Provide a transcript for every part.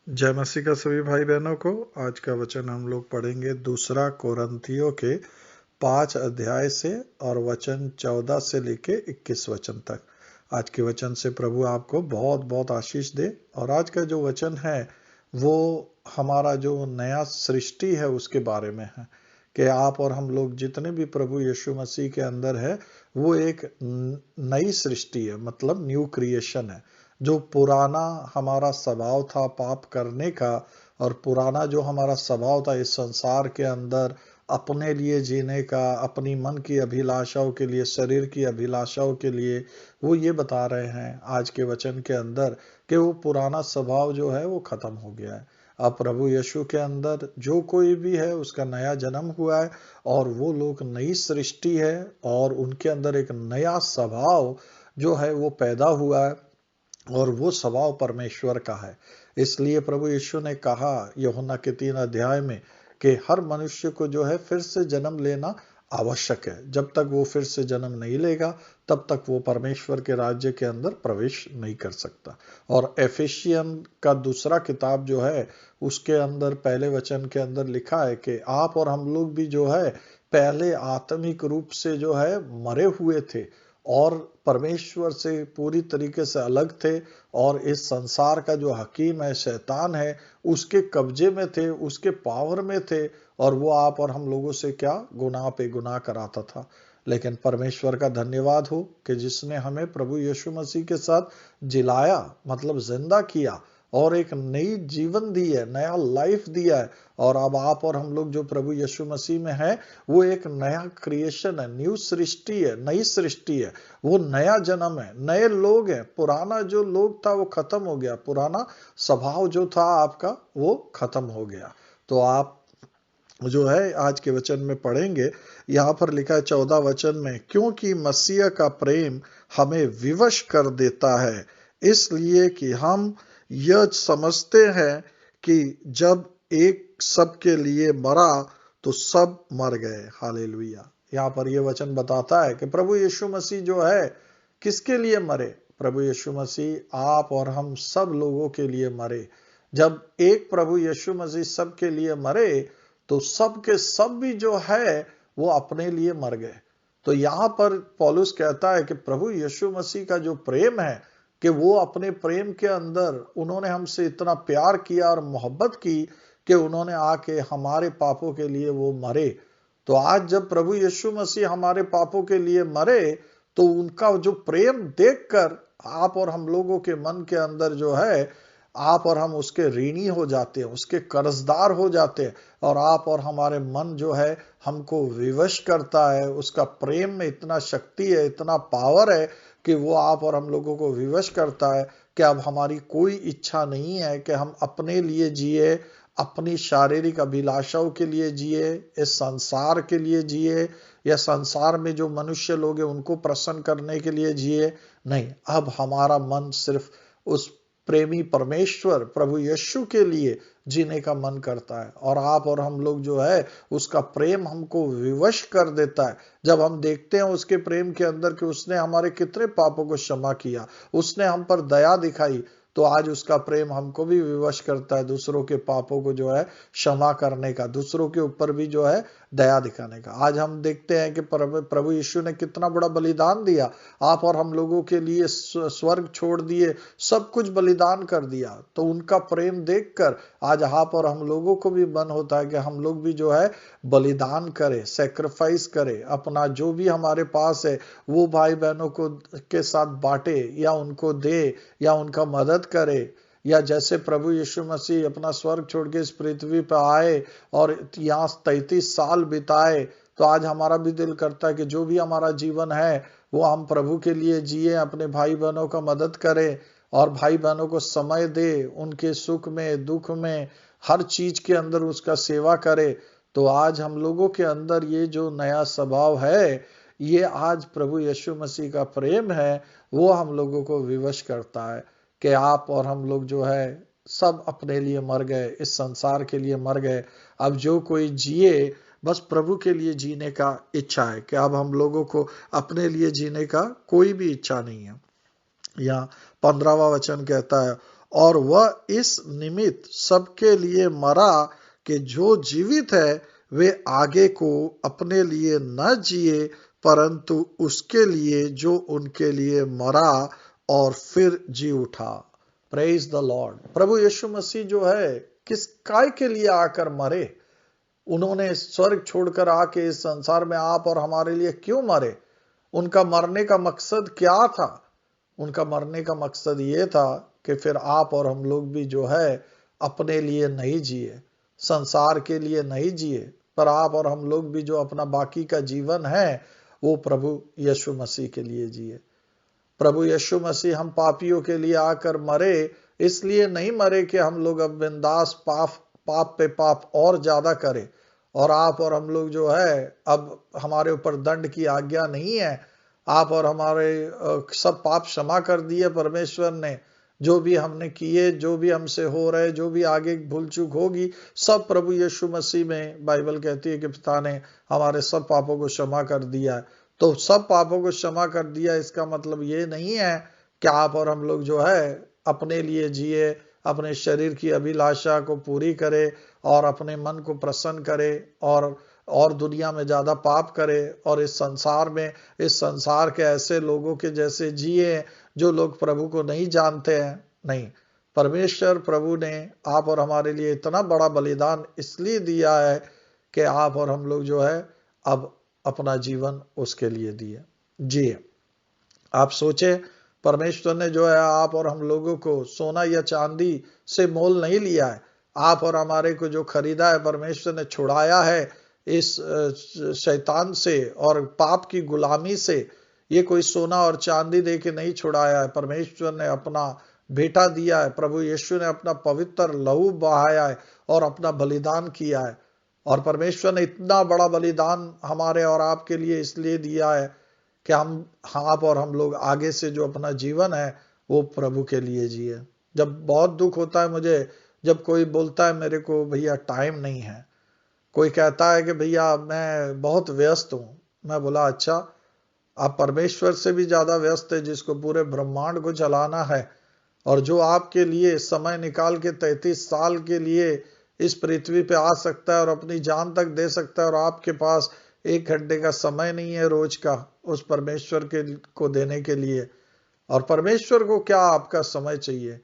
जय मसीह का सभी भाई बहनों को। आज का वचन हम लोग पढ़ेंगे दूसरा कोरंथियों के 5 अध्याय से और वचन 14 से लेके 21 वचन तक। आज के वचन से प्रभु आपको बहुत बहुत आशीष दे। और आज का जो वचन है वो हमारा जो नया सृष्टि है उसके बारे में है कि आप और हम लोग जितने भी प्रभु यीशु मसीह के अंदर है वो एक नई सृष्टि है, मतलब न्यू क्रिएशन है। जो पुराना हमारा स्वभाव था पाप करने का, और पुराना जो हमारा स्वभाव था इस संसार के अंदर अपने लिए जीने का, अपनी मन की अभिलाषाओं के लिए, शरीर की अभिलाषाओं के लिए, वो ये बता रहे हैं आज के वचन के अंदर कि वो पुराना स्वभाव जो है वो खत्म हो गया है। अब प्रभु यीशु के अंदर जो कोई भी है उसका नया जन्म हुआ है और वो लोग नई सृष्टि है और उनके अंदर एक नया स्वभाव जो है वो पैदा हुआ है और वो स्वभाव परमेश्वर का है। इसलिए प्रभु यीशु ने कहा यूहन्ना के 3 अध्याय में कि हर मनुष्य को जो है फिर से जन्म लेना आवश्यक है। जब तक वो फिर से जन्म नहीं लेगा तब तक वो परमेश्वर के राज्य के अंदर प्रवेश नहीं कर सकता। और एफिशियन का दूसरा किताब जो है उसके अंदर पहले वचन के अंदर लिखा है कि आप और हम लोग भी जो है पहले आत्मिक रूप से जो है मरे हुए थे और परमेश्वर से पूरी तरीके से अलग थे और इस संसार का जो हकीम है, शैतान है, उसके कब्जे में थे, उसके पावर में थे और वो आप और हम लोगों से क्या गुनाह पे गुनाह कराता था। लेकिन परमेश्वर का धन्यवाद हो कि जिसने हमें प्रभु यीशु मसीह के साथ जिलाया, मतलब जिंदा किया और एक नई जीवन दी है, नया लाइफ दिया है। और अब आप और हम लोग जो प्रभु यीशु मसीह में है वो एक नया क्रिएशन है, न्यू सृष्टि है, नई सृष्टि है, वो नया जन्म है, नए लोग हैं। पुराना जो लोग था वो खत्म हो गया, पुराना स्वभाव जो था आपका वो खत्म हो गया। तो आप जो है आज के वचन में पढ़ेंगे, यहाँ पर लिखा है 14 वचन में, क्योंकि मसीह का प्रेम हमें विवश कर देता है, इसलिए कि हम यह समझते हैं कि जब एक सबके लिए मरा तो सब मर गए। हालेलुया। यहाँ पर यह वचन बताता है कि प्रभु यीशु मसीह जो है किसके लिए मरे। प्रभु यीशु मसीह आप और हम सब लोगों के लिए मरे। जब एक प्रभु यीशु मसीह सबके लिए मरे तो सब के सब भी जो है वो अपने लिए मर गए। तो यहां पर पौलुस कहता है कि प्रभु यीशु मसीह का जो प्रेम है कि वो अपने प्रेम के अंदर उन्होंने हमसे इतना प्यार किया और मोहब्बत की कि उन्होंने आके हमारे पापों के लिए वो मरे। तो आज जब प्रभु यीशु मसीह हमारे पापों के लिए मरे तो उनका जो प्रेम देखकर आप और हम लोगों के मन के अंदर जो है आप और हम उसके ऋणी हो जाते हैं, उसके कर्जदार हो जाते हैं। और आप और हमारे मन जो है हमको विवश करता है। उसका प्रेम में इतना शक्ति है, इतना पावर है कि वो आप और हम लोगों को विवश करता है कि अब हमारी कोई इच्छा नहीं है कि हम अपने लिए जिए, अपनी शारीरिक अभिलाषाओं के लिए जिए, इस संसार के लिए जिए या संसार में जो मनुष्य लोग हैं उनको प्रसन्न करने के लिए जिए। नहीं, अब हमारा मन सिर्फ उस प्रेमी परमेश्वर प्रभु यीशु के लिए जीने का मन करता है। और आप और हम लोग जो है उसका प्रेम हमको विवश कर देता है जब हम देखते हैं उसके प्रेम के अंदर कि उसने हमारे कितने पापों को क्षमा किया, उसने हम पर दया दिखाई। तो आज उसका प्रेम हमको भी विवश करता है दूसरों के पापों को जो है क्षमा करने का, दूसरों के ऊपर भी जो है दया दिखाने का। आज हम देखते हैं कि प्रभु यीशु ने कितना बड़ा बलिदान दिया, आप और हम लोगों के लिए स्वर्ग छोड़ दिए, सब कुछ बलिदान कर दिया। तो उनका प्रेम देखकर आज आप और हम लोगों को भी मन होता है कि हम लोग भी जो है बलिदान करें, सेक्रीफाइस करें, अपना जो भी हमारे पास है वो भाई बहनों को के साथ बांटे या उनको दे या उनका मदद करे। या जैसे प्रभु यीशु मसीह अपना स्वर्ग छोड़ के इस पृथ्वी पर आए और यहाँ 33 साल बिताए, तो आज हमारा भी दिल करता है कि जो भी हमारा जीवन है वो हम प्रभु के लिए जिए, अपने भाई बहनों का मदद करें और भाई बहनों को समय दे, उनके सुख में दुख में हर चीज के अंदर उसका सेवा करे। तो आज हम लोगों के अंदर ये जो नया स्वभाव है, ये आज प्रभु यीशु मसीह का प्रेम है, वो हम लोगों को विवश करता है कि आप और हम लोग जो है सब अपने लिए मर गए, इस संसार के लिए मर गए। अब जो कोई जिए बस प्रभु के लिए जीने का इच्छा है कि अब हम लोगों को अपने लिए जीने का कोई भी इच्छा नहीं है। यहाँ 15वां वचन कहता है, और वह इस निमित्त सबके लिए मरा कि जो जीवित है वे आगे को अपने लिए न जिए, परंतु उसके लिए जो उनके लिए मरा और फिर जी उठा। Praise the Lord. प्रभु यीशु मसीह जो है किस काय के लिए आकर मरे? उन्होंने स्वर्ग छोड़कर आके इस संसार में आप और हमारे लिए क्यों मरे? उनका मरने का मकसद क्या था? उनका मरने का मकसद ये था कि फिर आप और हम लोग भी जो है अपने लिए नहीं जिए, संसार के लिए नहीं जिए, पर आप और हम लोग भी जो अपना बाकी का जीवन है वो प्रभु यीशु मसीह के लिए जिए। प्रभु यीशु मसीह हम पापियों के लिए आकर मरे, इसलिए नहीं मरे कि हम लोग अब बिंदास पाप पे पाप और ज्यादा करें और आप और हम लोग जो है अब हमारे ऊपर दंड की आज्ञा नहीं है। आप और हमारे सब पाप क्षमा कर दिए परमेश्वर ने। जो भी हमने किए, जो भी हमसे हो रहे, जो भी आगे भूल चूक होगी, सब प्रभु यीशु मसीह में बाइबल कहती है कि पिता ने हमारे सब पापों को क्षमा कर दिया है। तो सब पापों को क्षमा कर दिया, इसका मतलब ये नहीं है कि आप और हम लोग जो है अपने लिए जिए, अपने शरीर की अभिलाषा को पूरी करे और अपने मन को प्रसन्न करे और दुनिया में ज्यादा पाप करे और इस संसार के ऐसे लोगों के जैसे जिए जो लोग प्रभु को नहीं जानते हैं। नहीं, परमेश्वर प्रभु ने आप और हमारे लिए इतना बड़ा बलिदान इसलिए दिया है कि आप और हम लोग जो है अब अपना जीवन उसके लिए दिए जिए। आप सोचे, परमेश्वर ने जो है आप और हम लोगों को सोना या चांदी से मोल नहीं लिया है। आप और हमारे को जो खरीदा है, परमेश्वर ने छुड़ाया है इस शैतान से और पाप की गुलामी से। ये कोई सोना और चांदी दे के नहीं छुड़ाया है, परमेश्वर ने अपना बेटा दिया है। प्रभु यीशु ने अपना पवित्र लहू बहाया है और अपना बलिदान किया है। और परमेश्वर ने इतना बड़ा बलिदान हमारे और आपके लिए इसलिए दिया है कि आप और हम लोग आगे से जो अपना जीवन है वो प्रभु के लिए जिए। जब बहुत दुख होता है मुझे जब कोई बोलता है मेरे को भैया टाइम नहीं है, कोई कहता है कि भैया मैं बहुत व्यस्त हूं। मैं बोला अच्छा, आप परमेश्वर से भी ज्यादा व्यस्त है जिसको पूरे ब्रह्मांड को चलाना है और जो आपके लिए समय निकाल के 33 साल के लिए इस पृथ्वी पे आ सकता है और अपनी जान तक दे सकता है और आपके पास 1 घंटे का समय नहीं है रोज का उस परमेश्वर को देने के लिए। और परमेश्वर को क्या आपका समय चाहिए?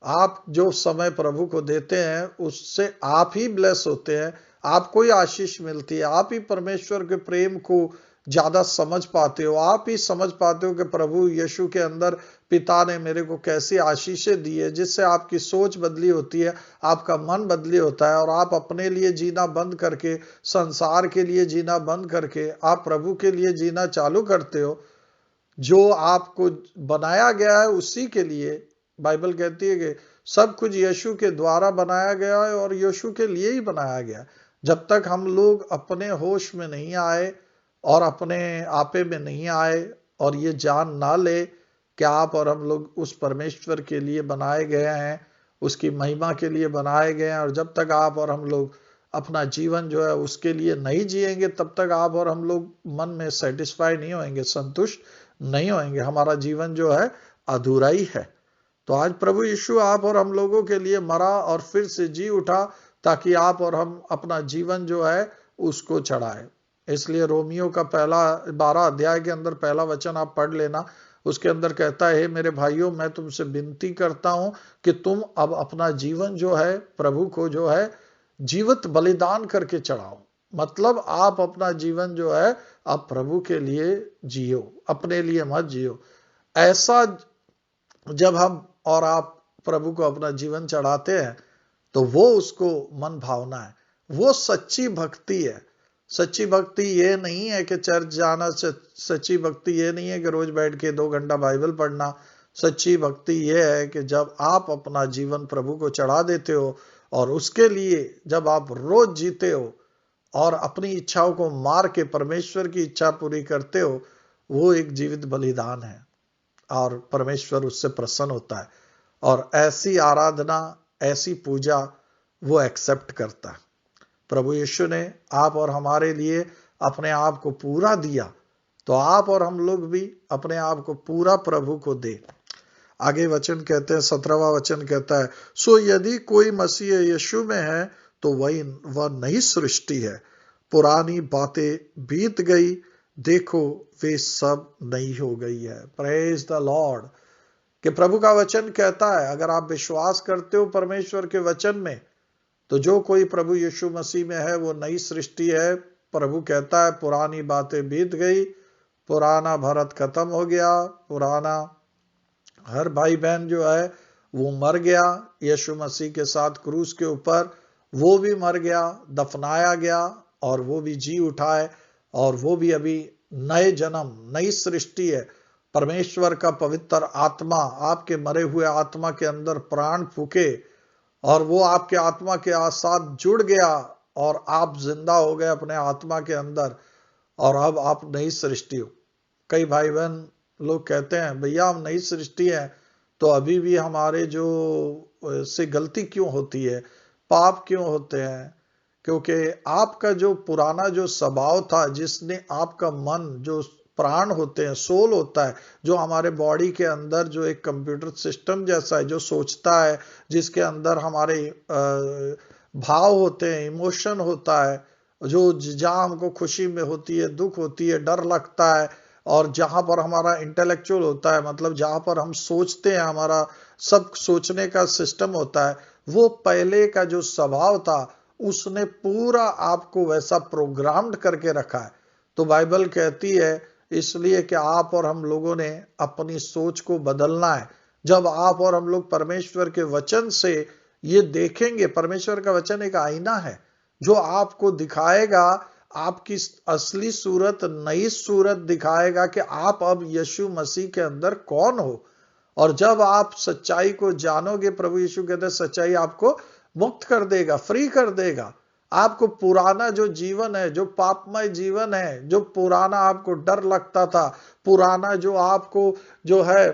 आप जो समय प्रभु को देते हैं उससे आप ही ब्लेस होते हैं, आपको ही आशीष मिलती है। आप ही परमेश्वर के प्रेम को ज्यादा समझ पाते हो। आप ही समझ पाते हो कि प्रभु यीशु के अंदर पिता ने मेरे को कैसी आशीषें दी है, जिससे आपकी सोच बदली होती है, आपका मन बदली होता है और आप अपने लिए जीना बंद करके, संसार के लिए जीना बंद करके आप प्रभु के लिए जीना चालू करते हो। जो आपको बनाया गया है उसी के लिए बाइबल कहती है कि सब कुछ यीशु के द्वारा बनाया गया है और यीशु के लिए ही बनाया गया। जब तक हम लोग अपने होश में नहीं आए और अपने आपे में नहीं आए और ये जान ना ले कि आप और हम लोग उस परमेश्वर के लिए बनाए गए हैं, उसकी महिमा के लिए बनाए गए हैं, और जब तक आप और हम लोग अपना जीवन जो है उसके लिए नहीं जिएंगे तब तक आप और हम लोग मन में सेटिस्फाई नहीं होंगे, संतुष्ट नहीं होंगे। हमारा जीवन जो है अधूरा ही है। तो आज प्रभु यीशु आप और हम लोगों के लिए मरा और फिर से जी उठा ताकि आप और हम अपना जीवन जो है उसको चढ़ाए। इसलिए रोमियो का 12 अध्याय के अंदर पहला वचन आप पढ़ लेना। उसके अंदर कहता है, मेरे भाइयों मैं तुमसे विनती करता हूं कि तुम अब अपना जीवन जो है प्रभु को जो है जीवित बलिदान करके चढ़ाओ। मतलब आप अपना जीवन जो है आप प्रभु के लिए जियो, अपने लिए मत जियो। ऐसा जब हम और आप प्रभु को अपना जीवन चढ़ाते हैं तो वो उसको मन भावना है, वो सच्ची भक्ति है। सच्ची भक्ति ये नहीं है कि चर्च जाना, सच्ची भक्ति ये नहीं है कि रोज बैठ के 2 घंटा बाइबल पढ़ना। सच्ची भक्ति ये है कि जब आप अपना जीवन प्रभु को चढ़ा देते हो और उसके लिए जब आप रोज जीते हो और अपनी इच्छाओं को मार के परमेश्वर की इच्छा पूरी करते हो, वो एक जीवित बलिदान है और परमेश्वर उससे प्रसन्न होता है और ऐसी आराधना, ऐसी पूजा वो एक्सेप्ट करता है। प्रभु यीशु ने आप और हमारे लिए अपने आप को पूरा दिया, तो आप और हम लोग भी अपने आप को पूरा प्रभु को दे। आगे वचन कहते हैं, 17वां वचन कहता है, सो यदि कोई मसीह यीशु में है तो वह नई सृष्टि है, पुरानी बातें बीत गई, देखो वे सब नई हो गई है। Praise the Lord. कि प्रभु का वचन कहता है, अगर आप विश्वास करते हो परमेश्वर के वचन में, तो जो कोई प्रभु यीशु मसीह में है वो नई सृष्टि है। प्रभु कहता है पुरानी बातें बीत गई, पुराना भारत खत्म हो गया, पुराना हर भाई बहन जो है वो मर गया यीशु मसीह के साथ क्रूस के ऊपर, वो भी मर गया, दफनाया गया, और वो भी जी उठा है, और वो भी अभी नए जन्म, नई सृष्टि है। परमेश्वर का पवित्र आत्मा आपके मरे हुए आत्मा के अंदर प्राण फूके, और वो आपके आत्मा के साथ जुड़ गया, और आप जिंदा हो गए अपने आत्मा के अंदर, और अब आप नई सृष्टि हो। कई भाई बहन लोग कहते हैं, भैया हम नई सृष्टि है तो अभी भी हमारे जो से गलती क्यों होती है, पाप क्यों होते हैं? क्योंकि आपका जो पुराना जो स्वभाव था, जिसने आपका मन, जो प्राण होते हैं, सोल होता है, जो हमारे बॉडी के अंदर जो एक कंप्यूटर सिस्टम जैसा है, जो सोचता है, जिसके अंदर हमारे भाव होते हैं, इमोशन होता है, जो जहाँ हमको खुशी में होती है, दुख होती है, डर लगता है, और जहां पर हमारा इंटेलेक्चुअल होता है, मतलब जहां पर हम सोचते हैं, हमारा सब सोचने का सिस्टम होता है, वो पहले का जो स्वभाव था उसने पूरा आपको वैसा प्रोग्राम्ड करके रखा है। तो बाइबल कहती है इसलिए कि आप और हम लोगों ने अपनी सोच को बदलना है। जब आप और हम लोग परमेश्वर के वचन से ये देखेंगे, परमेश्वर का वचन एक आईना है जो आपको दिखाएगा, आपकी असली सूरत, नई सूरत दिखाएगा कि आप अब यीशु मसीह के अंदर कौन हो। और जब आप सच्चाई को जानोगे, प्रभु यीशु कहते हैं सच्चाई आपको मुक्त कर देगा, फ्री कर देगा। आपको पुराना जो जीवन है, जो पापमय जीवन है, जो पुराना आपको डर लगता था, पुराना जो आपको जो है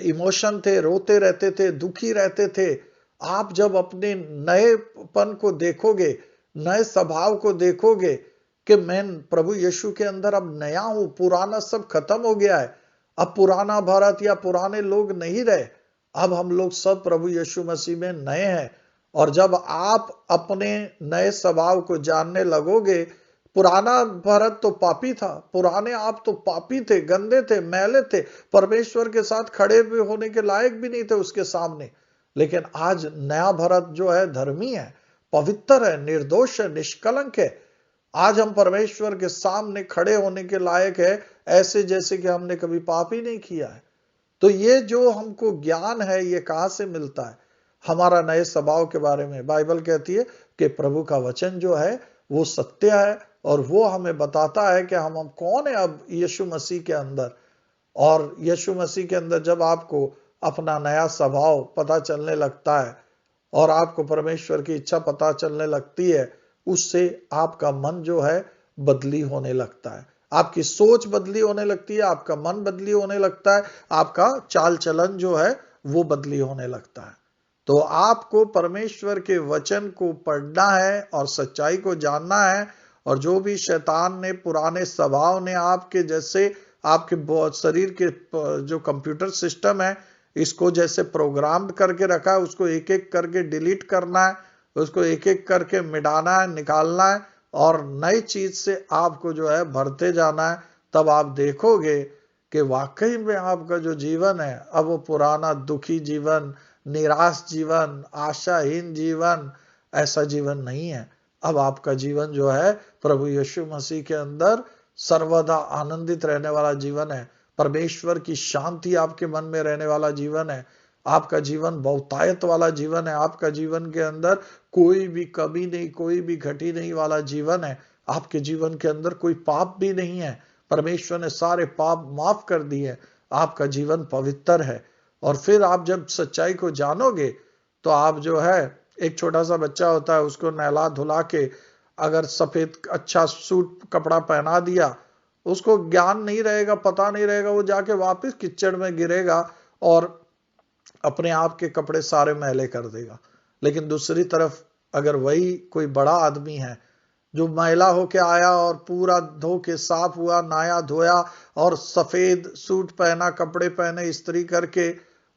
इमोशन थे, रोते रहते थे, दुखी रहते थे, आप जब अपने नएपन को देखोगे, नए स्वभाव को देखोगे कि मैं प्रभु यीशु के अंदर अब नया हूं, पुराना सब खत्म हो गया है, अब पुराना भारत या पुराने लोग नहीं रहे, अब हम लोग सब प्रभु यीशु मसीह में नए हैं। और जब आप अपने नए स्वभाव को जानने लगोगे, पुराना भारत तो पापी था, पुराने आप तो पापी थे, गंदे थे, मैले थे, परमेश्वर के साथ खड़े भी होने के लायक भी नहीं थे उसके सामने। लेकिन आज नया भारत जो है धर्मी है, पवित्र है, निर्दोष है, निष्कलंक है। आज हम परमेश्वर के सामने खड़े होने के लायक है, ऐसे जैसे कि हमने कभी पाप ही नहीं किया है। तो ये जो हमको ज्ञान है, ये कहां से मिलता है? हमारा नए स्वभाव के बारे में बाइबल कहती है कि प्रभु का वचन जो है वो सत्य है, और वो हमें बताता है कि हम कौन है अब यीशु मसीह के अंदर। और यीशु मसीह के अंदर जब आपको अपना नया स्वभाव पता चलने लगता है, और आपको परमेश्वर की इच्छा पता चलने लगती है, उससे आपका मन जो है बदली होने लगता है, आपकी सोच बदली होने लगती है, आपका मन बदली होने लगता है, आपका चाल चलन जो है वो बदली होने लगता है। तो आपको परमेश्वर के वचन को पढ़ना है और सच्चाई को जानना है। और जो भी शैतान ने, पुराने स्वभाव ने आपके जैसे, आपके शरीर के जो कंप्यूटर सिस्टम है, इसको जैसे प्रोग्राम करके रखा है, उसको एक एक करके डिलीट करना है, उसको एक एक करके मिटाना है, निकालना है, और नई चीज से आपको जो है भरते जाना है। तब आप देखोगे कि वाकई में आपका जो जीवन है, अब वो पुराना दुखी जीवन, निराश जीवन, आशाहीन जीवन, ऐसा जीवन नहीं है। अब आपका जीवन जो है प्रभु यीशु मसीह के अंदर सर्वदा आनंदित रहने वाला जीवन है। परमेश्वर की शांति आपके मन में रहने वाला जीवन है। आपका जीवन बहुतायत वाला जीवन है। आपका जीवन के अंदर कोई भी कमी नहीं, कोई भी घटी नहीं वाला जीवन है। आपके जीवन के अंदर कोई पाप भी नहीं है, परमेश्वर ने सारे पाप माफ कर दिए। आपका जीवन पवित्र है। और फिर आप जब सच्चाई को जानोगे, तो आप जो है, एक छोटा सा बच्चा होता है, उसको नहला धुला के अगर सफेद अच्छा सूट कपड़ा पहना दिया, उसको ज्ञान नहीं रहेगा, पता नहीं रहेगा, वो जाके वापस कीचड़ में गिरेगा और अपने आप के कपड़े सारे मैले कर देगा। लेकिन दूसरी तरफ अगर वही कोई बड़ा आदमी है जो मैला होके आया और पूरा धो के साफ हुआ, नहाया धोया और सफेद सूट पहना, कपड़े पहने, इस्त्री करके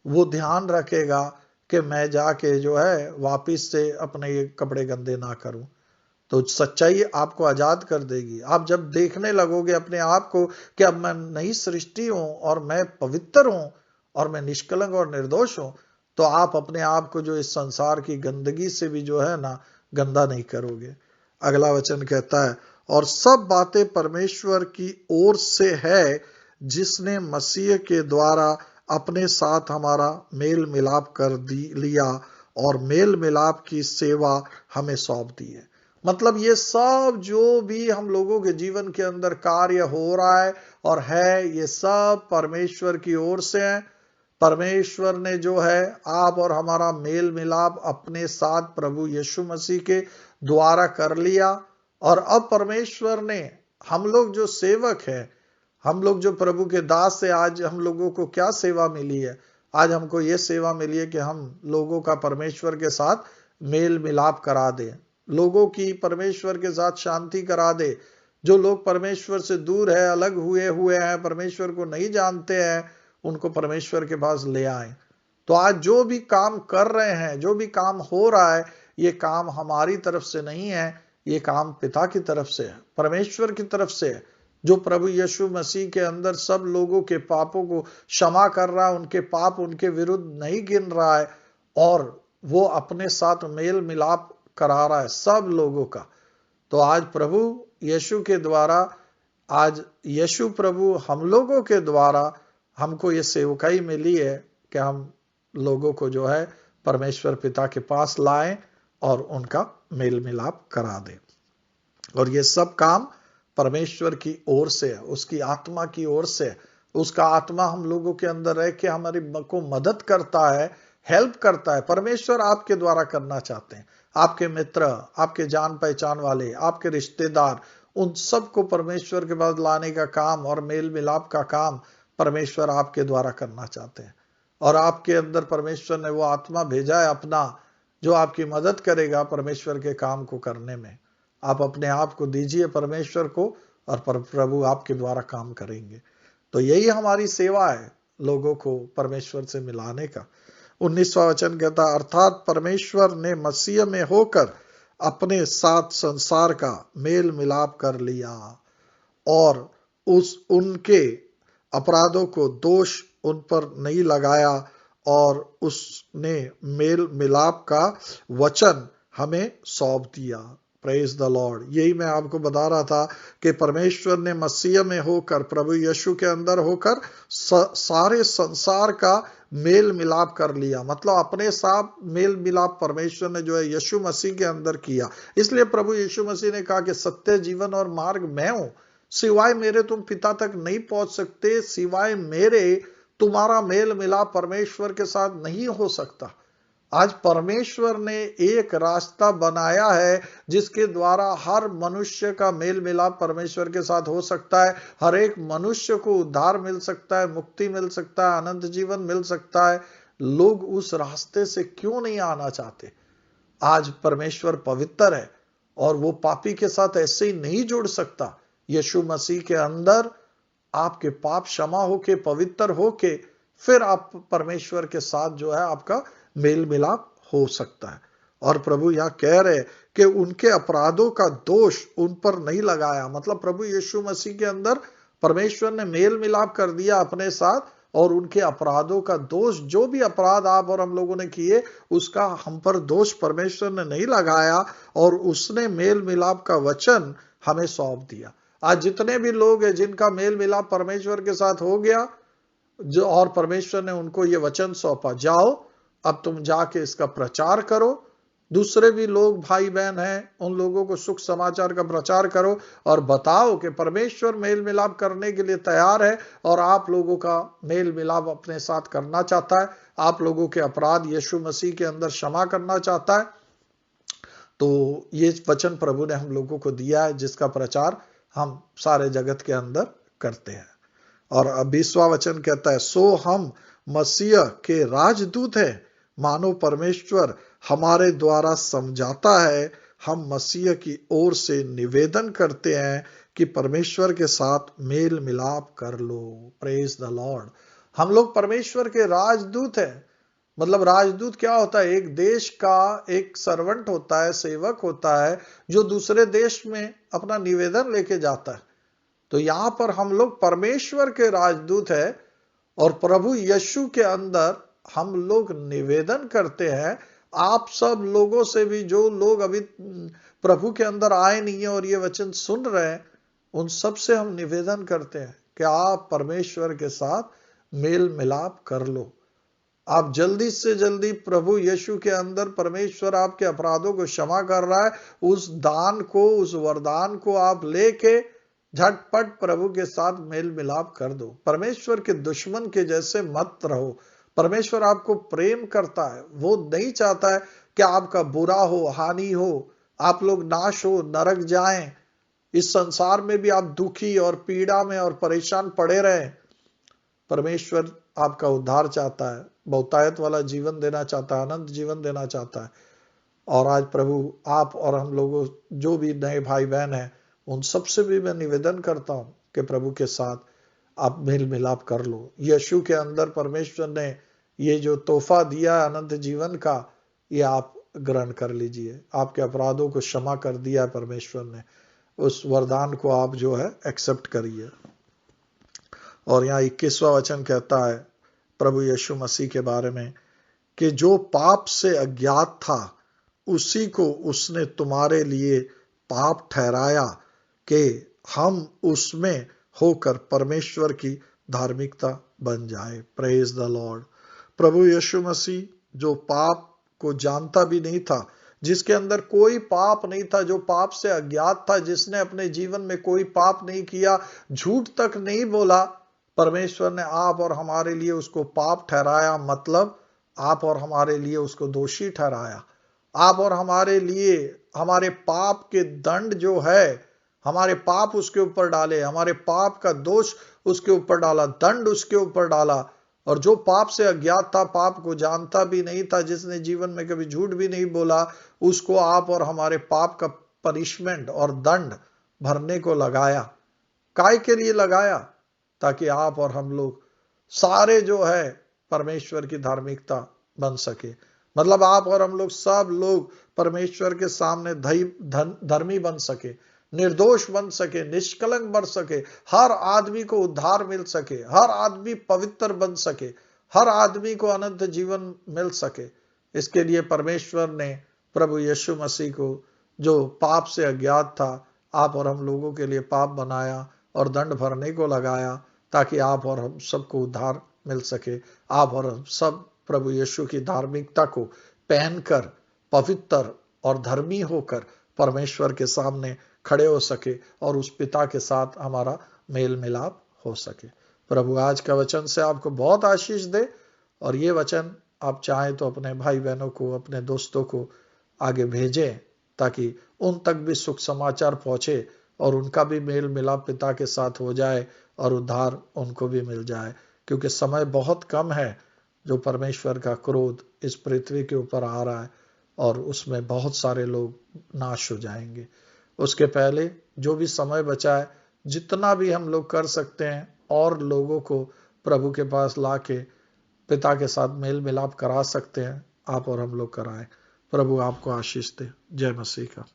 वो ध्यान रखेगा कि मैं जाके जो है वापिस से अपने ये कपड़े गंदे ना करूं। तो सच्चाई आपको आजाद कर देगी। आप जब देखने लगोगे अपने आप को कि अब मैं नई सृष्टि हूं और मैं पवित्र हूं और मैं निष्कलंक और निर्दोष हूं, तो आप अपने आप को जो इस संसार की गंदगी से भी जो है ना गंदा नहीं करोगे। अगला वचन कहता है, और सब बातें परमेश्वर की ओर से है, जिसने मसीह के द्वारा अपने साथ हमारा मेल मिलाप कर लिया और मेल मिलाप की सेवा हमें सौंप दी है। मतलब ये सब जो भी हम लोगों के जीवन के अंदर कार्य हो रहा है और है, ये सब परमेश्वर की ओर से है। परमेश्वर ने जो है आप और हमारा मेल मिलाप अपने साथ प्रभु यीशु मसीह के द्वारा कर लिया। और अब परमेश्वर ने हम लोग जो सेवक हैं, हम लोग जो प्रभु के दास से, आज हम लोगों को क्या सेवा मिली है? आज हमको ये सेवा मिली है कि हम लोगों का परमेश्वर के साथ मेल मिलाप करा दें, लोगों की परमेश्वर के साथ शांति करा दे। जो लोग परमेश्वर से दूर है, अलग हुए हुए हैं, परमेश्वर को नहीं जानते हैं, उनको परमेश्वर के पास ले आए। तो आज जो भी काम कर रहे हैं, जो भी काम हो रहा है, ये काम हमारी तरफ से नहीं है, ये काम पिता की तरफ से है, परमेश्वर की तरफ से है, जो प्रभु यीशु मसीह के अंदर सब लोगों के पापों को क्षमा कर रहा है, उनके पाप उनके विरुद्ध नहीं गिन रहा है और वो अपने साथ मेल मिलाप करा रहा है सब लोगों का। तो आज प्रभु यीशु के द्वारा, आज यीशु प्रभु हम लोगों के द्वारा हमको ये सेवकाई मिली है कि हम लोगों को जो है परमेश्वर पिता के पास लाएं और उनका मेल मिलाप करा दें। और ये सब काम परमेश्वर की ओर से है, उसकी आत्मा की ओर से है। उसका आत्मा हम लोगों के अंदर रह के हमारी को मदद करता है, हेल्प करता है। परमेश्वर आपके द्वारा करना चाहते हैं। आपके मित्र, आपके जान पहचान वाले, आपके रिश्तेदार, उन सबको परमेश्वर के पास लाने का काम और मेल मिलाप का काम परमेश्वर आपके द्वारा करना चाहते हैं। और आपके अंदर परमेश्वर ने वो आत्मा भेजा है अपना, जो आपकी मदद करेगा परमेश्वर के काम को करने में। आप अपने आप को दीजिए परमेश्वर को और प्रभु आपके द्वारा काम करेंगे। तो यही हमारी सेवा है, लोगों को परमेश्वर से मिलाने का। 19वां वचन कहता, अर्थात परमेश्वर ने मसीह में होकर अपने साथ संसार का मेल मिलाप कर लिया और उनके अपराधों को दोष उन पर नहीं लगाया और उसने मेल मिलाप का वचन हमें सौंप दिया। Praise the Lord. यही मैं आपको बता रहा था कि परमेश्वर ने मसीह में होकर, प्रभु यीशु के अंदर होकर सारे संसार का मेल मिलाप कर लिया। मतलब अपने साथ मेल मिलाप परमेश्वर ने जो है यीशु मसीह के अंदर किया। इसलिए प्रभु यीशु मसीह ने कहा कि सत्य, जीवन और मार्ग मैं हूं, सिवाय मेरे तुम पिता तक नहीं पहुंच सकते, सिवाय मेरे तुम्हारा मेल मिलाप परमेश्वर के साथ नहीं हो सकता। आज परमेश्वर ने एक रास्ता बनाया है जिसके द्वारा हर मनुष्य का मेल मिलाप परमेश्वर के साथ हो सकता है। हर एक मनुष्य को उद्धार मिल सकता है, मुक्ति मिल सकता है, अनंत जीवन मिल सकता है। लोग उस रास्ते से क्यों नहीं आना चाहते? आज परमेश्वर पवित्र है और वो पापी के साथ ऐसे ही नहीं जुड़ सकता। यीशु मसीह के अंदर आपके पाप क्षमा होके, पवित्र होके, फिर आप परमेश्वर के साथ जो है आपका मेल मिलाप हो सकता है। और प्रभु यहां कह रहे कि उनके अपराधों का दोष उन पर नहीं लगाया। मतलब प्रभु यीशु मसीह के अंदर परमेश्वर ने मेल मिलाप कर दिया अपने साथ, और उनके अपराधों का दोष, जो भी अपराध आप और हम लोगों ने किए, उसका हम पर दोष परमेश्वर ने नहीं लगाया और उसने मेल मिलाप का वचन हमें सौंप दिया। आज जितने भी लोग हैं जिनका मेल मिलाप परमेश्वर के साथ हो गया, जो और परमेश्वर ने उनको ये वचन सौंपा, जाओ अब तुम जाके इसका प्रचार करो, दूसरे भी लोग भाई बहन हैं उन लोगों को सुख समाचार का प्रचार करो और बताओ कि परमेश्वर मेल मिलाप करने के लिए तैयार है और आप लोगों का मेल मिलाप अपने साथ करना चाहता है। आप लोगों के अपराध यीशु मसीह के अंदर क्षमा करना चाहता है। तो ये वचन प्रभु ने हम लोगों को दिया है, जिसका प्रचार हम सारे जगत के अंदर करते हैं। और 20वां वचन कहता है, सो हम मसीह के राजदूत हैं, मानो परमेश्वर हमारे द्वारा समझाता है। हम मसीह की ओर से निवेदन करते हैं कि परमेश्वर के साथ मेल मिलाप कर लो। Praise the Lord. हम लोग परमेश्वर के राजदूत हैं। मतलब राजदूत क्या होता है? एक देश का एक सर्वेंट होता है, सेवक होता है, जो दूसरे देश में अपना निवेदन लेके जाता है। तो यहां पर हम लोग परमेश्वर के राजदूत हैं और प्रभु यीशु के अंदर हम लोग निवेदन करते हैं। आप सब लोगों से भी, जो लोग अभी प्रभु के अंदर आए नहीं है और ये वचन सुन रहे हैं, उन सब से हम निवेदन करते हैं कि आप परमेश्वर के साथ मेल मिलाप कर लो। आप जल्दी से जल्दी प्रभु यीशु के अंदर, परमेश्वर आपके अपराधों को क्षमा कर रहा है, उस दान को, उस वरदान को आप लेके झटपट प्रभु के साथ मेल मिलाप कर दो। परमेश्वर के दुश्मन के जैसे मत रहो। परमेश्वर आपको प्रेम करता है, वो नहीं चाहता है कि आपका बुरा हो, हानि हो, आप लोग नाश हो, नरक जाएं, इस संसार में भी आप दुखी और पीड़ा में और परेशान पड़े रहें। परमेश्वर आपका उद्धार चाहता है, बहुतायत वाला जीवन देना चाहता है, अनंत जीवन देना चाहता है। और आज प्रभु आप और हम लोगों, जो भी नए भाई बहन हैं, उन सब से भी मैं निवेदन करता हूं कि प्रभु के साथ आप मेल मिलाप कर लो। यीशु के अंदर परमेश्वर ने ये जो तोहफा दिया अनंत जीवन का, ये आप ग्रहण कर लीजिए। आपके अपराधों को क्षमा कर दिया है परमेश्वर ने, उस वरदान को आप जो है एक्सेप्ट करिए। और यहाँ 21वां वचन कहता है प्रभु यीशु मसीह के बारे में कि जो पाप से अज्ञात था, उसी को उसने तुम्हारे लिए पाप ठहराया कि हम उसमें होकर परमेश्वर की धार्मिकता बन जाए। Praise the Lord. प्रभु यीशु मसीह जो पाप को जानता भी नहीं था, जिसके अंदर कोई पाप नहीं था, जो पाप से अज्ञात था, जिसने अपने जीवन में कोई पाप नहीं किया, झूठ तक नहीं बोला, परमेश्वर ने आप और हमारे लिए उसको पाप ठहराया। मतलब आप और हमारे लिए उसको दोषी ठहराया। आप और हमारे लिए हमारे पाप के दंड जो है, हमारे पाप उसके ऊपर डाले, हमारे पाप का दोष उसके ऊपर डाला, दंड उसके ऊपर डाला। और जो पाप से अज्ञात था, पाप को जानता भी नहीं था, जिसने जीवन में कभी झूठ भी नहीं बोला, उसको आप और हमारे पाप का पनिशमेंट और दंड भरने को लगाया। काय के लिए लगाया? ताकि आप और हम लोग सारे जो है परमेश्वर की धार्मिकता बन सके। मतलब आप और हम लोग, सब लोग परमेश्वर के सामने धर्मी बन सके, निर्दोष बन सके, निष्कलंक बन सके, हर आदमी को उद्धार मिल सके, हर आदमी पवित्र बन सके, हर आदमी को अनंत जीवन मिल सके। इसके लिए परमेश्वर ने प्रभु यीशु मसीह को, जो पाप से अज्ञात था, आप और हम लोगों के लिए पाप बनाया और दंड भरने को लगाया, ताकि आप और हम सबको उद्धार मिल सके। आप और हम सब प्रभु यीशु की धार्मिकता को पहनकर पवित्र और धर्मी होकर परमेश्वर के सामने खड़े हो सके और उस पिता के साथ हमारा मेल मिलाप हो सके। प्रभु आज का वचन से आपको बहुत आशीष दे, और ये वचन आप चाहें तो अपने भाई बहनों को, अपने दोस्तों को आगे भेजें, ताकि उन तक भी सुख समाचार पहुंचे और उनका भी मेल मिलाप पिता के साथ हो जाए और उद्धार उनको भी मिल जाए। क्योंकि समय बहुत कम है जो परमेश्वर का क्रोध इस पृथ्वी के ऊपर आ रहा है, और उसमें बहुत सारे लोग नाश हो जाएंगे। उसके पहले जो भी समय बचा है, जितना भी हम लोग कर सकते हैं और लोगों को प्रभु के पास लाके पिता के साथ मेल मिलाप करा सकते हैं, आप और हम लोग कराएं। प्रभु आपको आशीष दे। जय मसीह का।